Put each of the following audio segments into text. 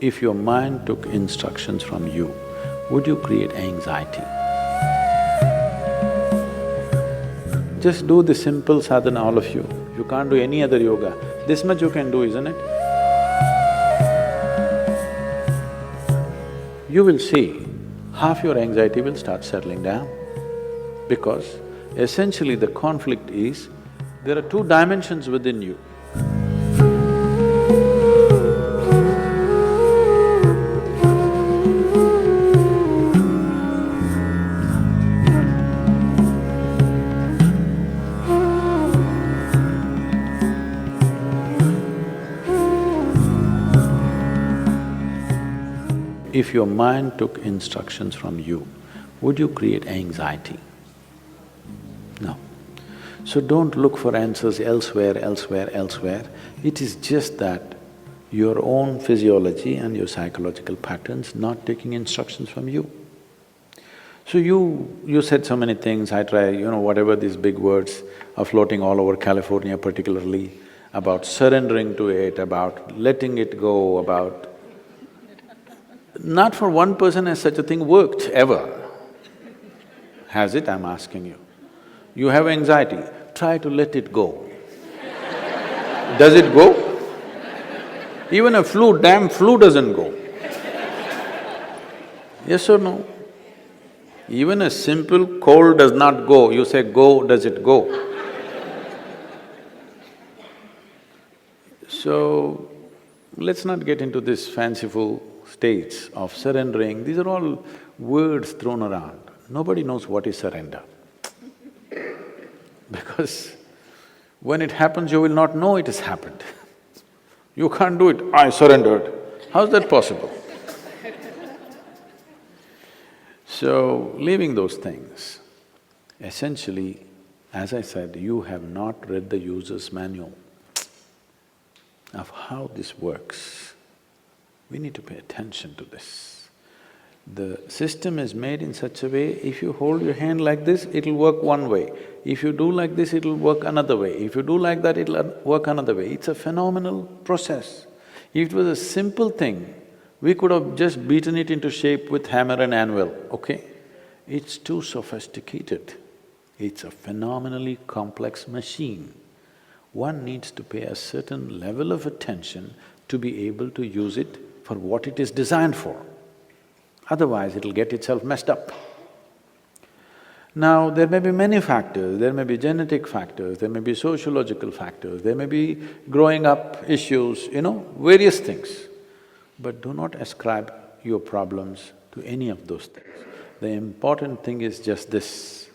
If your mind took instructions from you, would you create anxiety? Just do the simple sadhana, all of you. You can't do any other yoga. This much you can do, isn't it? You will see, half your anxiety will start settling down. Because essentially the conflict is, there are two dimensions within you. If your mind took instructions from you, would you create anxiety? No. So don't look for answers elsewhere, elsewhere, elsewhere. It is just that your own physiology and your psychological patterns not taking instructions from you. So you said so many things, I try, whatever these big words are floating all over California particularly, about surrendering to it, about letting it go, about… Not for one person has such a thing worked, ever. Has it, I'm asking you? You have anxiety, try to let it go. Does it go? Even a damn flu doesn't go. Yes or no? Even a simple cold does not go, you say go, does it go? So, let's not get into this fanciful states of surrendering, these are all words thrown around. Nobody knows what is surrender. Because when it happens, you will not know it has happened. You can't do it, I surrendered. How's that possible? So, leaving those things, essentially, as I said, you have not read the user's manual of how this works. We need to pay attention to this. The system is made in such a way, if you hold your hand like this, it'll work one way. If you do like this, it'll work another way. If you do like that, it'll work another way. It's a phenomenal process. If it was a simple thing, we could have just beaten it into shape with hammer and anvil, okay? It's too sophisticated. It's a phenomenally complex machine. One needs to pay a certain level of attention to be able to use it for what it is designed for. Otherwise, it'll get itself messed up. Now, there may be many factors, there may be genetic factors, there may be sociological factors, there may be growing up issues, various things. But do not ascribe your problems to any of those things. The important thing is just this,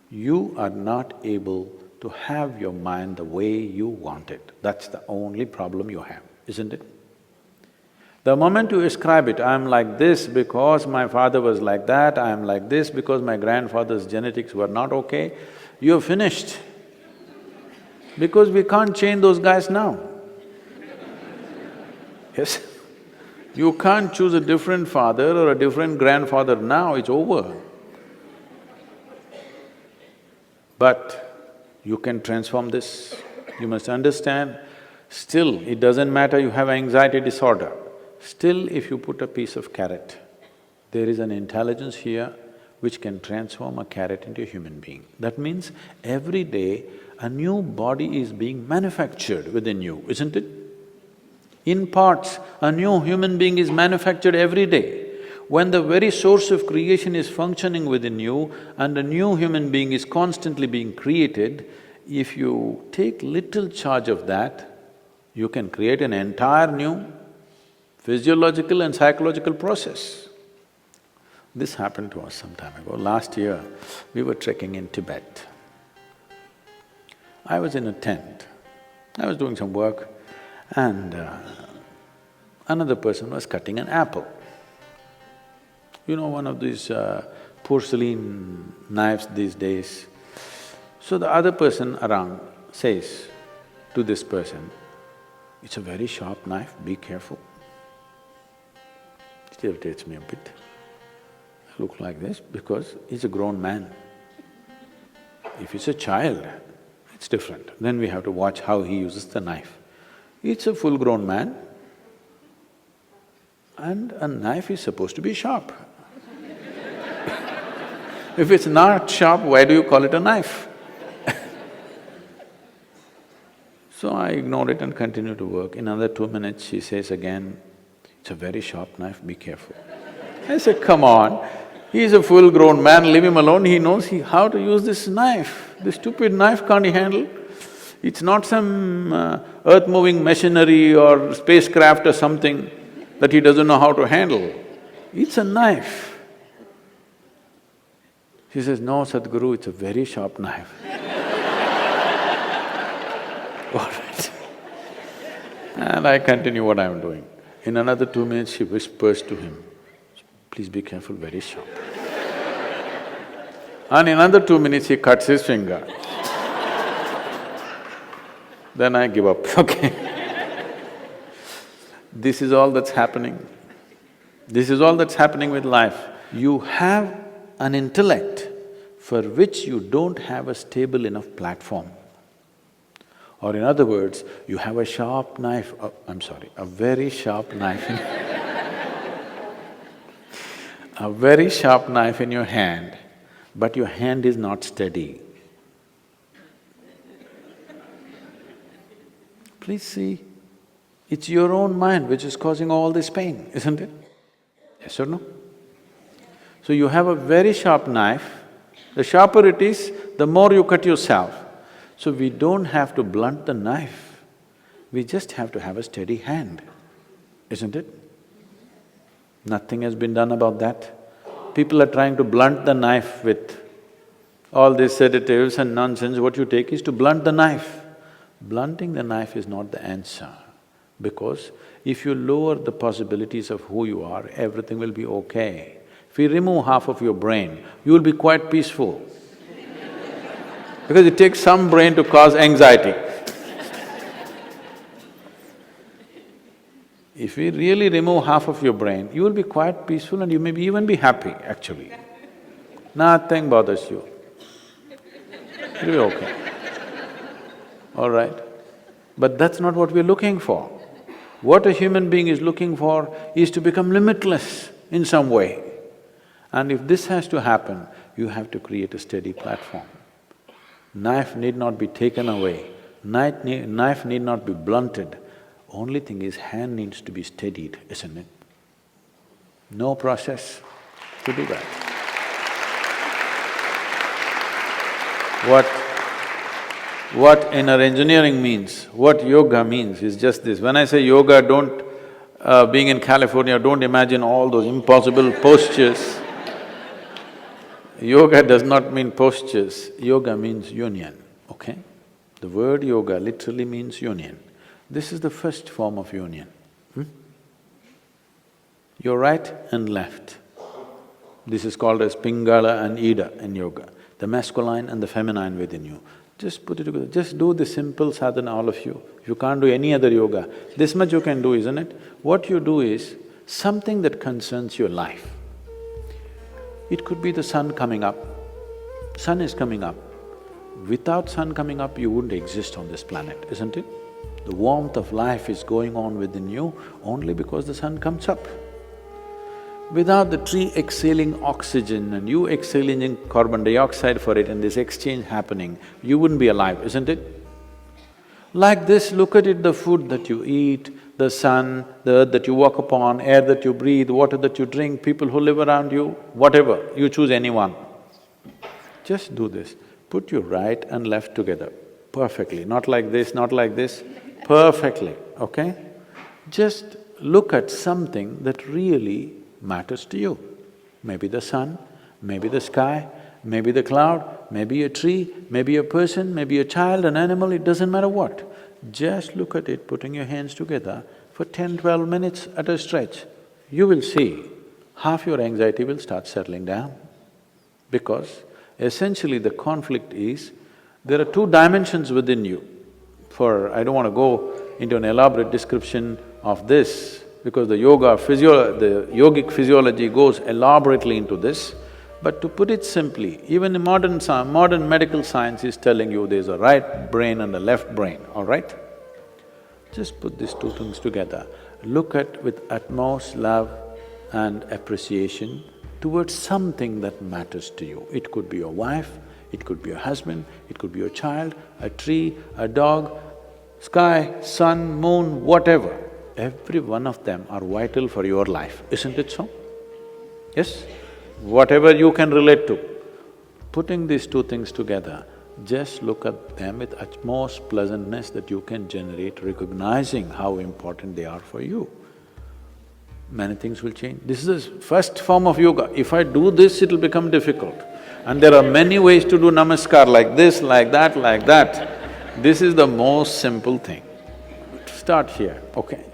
you are not able to have your mind the way you want it. That's the only problem you have, isn't it? The moment you ascribe it, I'm like this because my father was like that, I'm like this because my grandfather's genetics were not okay, you're finished. Because we can't change those guys now. Yes? You can't choose a different father or a different grandfather now, it's over. But you can transform this. You must understand, still it doesn't matter you have anxiety disorder. Still, if you put a piece of carrot, there is an intelligence here which can transform a carrot into a human being. That means every day a new body is being manufactured within you, isn't it? In parts, a new human being is manufactured every day. When the very source of creation is functioning within you and a new human being is constantly being created, if you take little charge of that, you can create an entire new physiological and psychological process. This happened to us some time ago. Last year, we were trekking in Tibet. I was in a tent, I was doing some work and another person was cutting an apple. One of these porcelain knives these days. So the other person around says to this person, "It's a very sharp knife, be careful." It irritates me a bit. I look like this because he's a grown man. If it's a child, it's different. Then we have to watch how he uses the knife. It's a full-grown man. And a knife is supposed to be sharp. If it's not sharp, why do you call it a knife? So I ignored it and continued to work. In another 2 minutes, she says again, "It's a very sharp knife, be careful." I said, "Come on, he's a full-grown man, leave him alone, he knows how to use this knife. This stupid knife can't he handle? It's not some earth-moving machinery or spacecraft or something that he doesn't know how to handle. It's a knife." She says, "No, Sadhguru, it's a very sharp knife." All right. And I continue what I'm doing. In another 2 minutes, she whispers to him, "Please be careful, very sharp." And in another 2 minutes, he cuts his finger. Then I give up, okay. This is all that's happening. This is all that's happening with life. You have an intellect for which you don't have a stable enough platform. Or in other words, you have a sharp knife, a very sharp knife a very sharp knife in your hand, but your hand is not steady. Please see, it's your own mind which is causing all this pain, isn't it? Yes or no? So you have a very sharp knife, the sharper it is, the more you cut yourself. So we don't have to blunt the knife, we just have to have a steady hand, isn't it? Nothing has been done about that. People are trying to blunt the knife with all these sedatives and nonsense. What you take is to blunt the knife. Blunting the knife is not the answer, because if you lower the possibilities of who you are, everything will be okay. If you remove half of your brain, you will be quite peaceful. Because it takes some brain to cause anxiety. If we really remove half of your brain, you will be quite peaceful and you may even be happy, actually. Nothing bothers you. It'll be okay. All right? But that's not what we're looking for. What a human being is looking for is to become limitless in some way. And if this has to happen, you have to create a steady platform. Knife need not be taken away, knife need not be blunted. Only thing is, hand needs to be steadied, isn't it? No process to do that. What inner engineering means, what yoga means is just this. When I say yoga, being in California, don't imagine all those impossible postures. Yoga does not mean postures, yoga means union, okay? The word yoga literally means union. This is the first form of union. Your right and left. This is called as Pingala and Ida in yoga, the masculine and the feminine within you. Just put it together, just do the simple sadhana, all of you. If you can't do any other yoga, this much you can do, isn't it? What you do is something that concerns your life. It could be the sun coming up. Sun is coming up. Without sun coming up, you wouldn't exist on this planet, isn't it? The warmth of life is going on within you only because the sun comes up. Without the tree exhaling oxygen and you exhaling in carbon dioxide for it and this exchange happening, you wouldn't be alive, isn't it? Like this, look at it, the food that you eat, the sun, the earth that you walk upon, air that you breathe, water that you drink, people who live around you, whatever, you choose anyone. Just do this, put your right and left together perfectly, not like this, not like this, perfectly, okay? Just look at something that really matters to you. Maybe the sun, maybe the sky, maybe the cloud, maybe a tree, maybe a person, maybe a child, an animal, it doesn't matter what. Just look at it, putting your hands together for 10–12 minutes at a stretch. You will see half your anxiety will start settling down. Because essentially the conflict is, there are two dimensions within you. I don't want to go into an elaborate description of this, because the yogic physiology goes elaborately into this. But to put it simply, even in modern medical science is telling you there's a right brain and a left brain, all right? Just put these two things together. Look at with utmost love and appreciation towards something that matters to you. It could be your wife, it could be your husband, it could be your child, a tree, a dog, sky, sun, moon, whatever. Every one of them are vital for your life, isn't it so? Yes? Whatever you can relate to. Putting these two things together, just look at them with utmost pleasantness that you can generate, recognizing how important they are for you. Many things will change. This is the first form of yoga. If I do this, it'll become difficult. And there are many ways to do namaskar, like this, like that, like that. This is the most simple thing. Start here, okay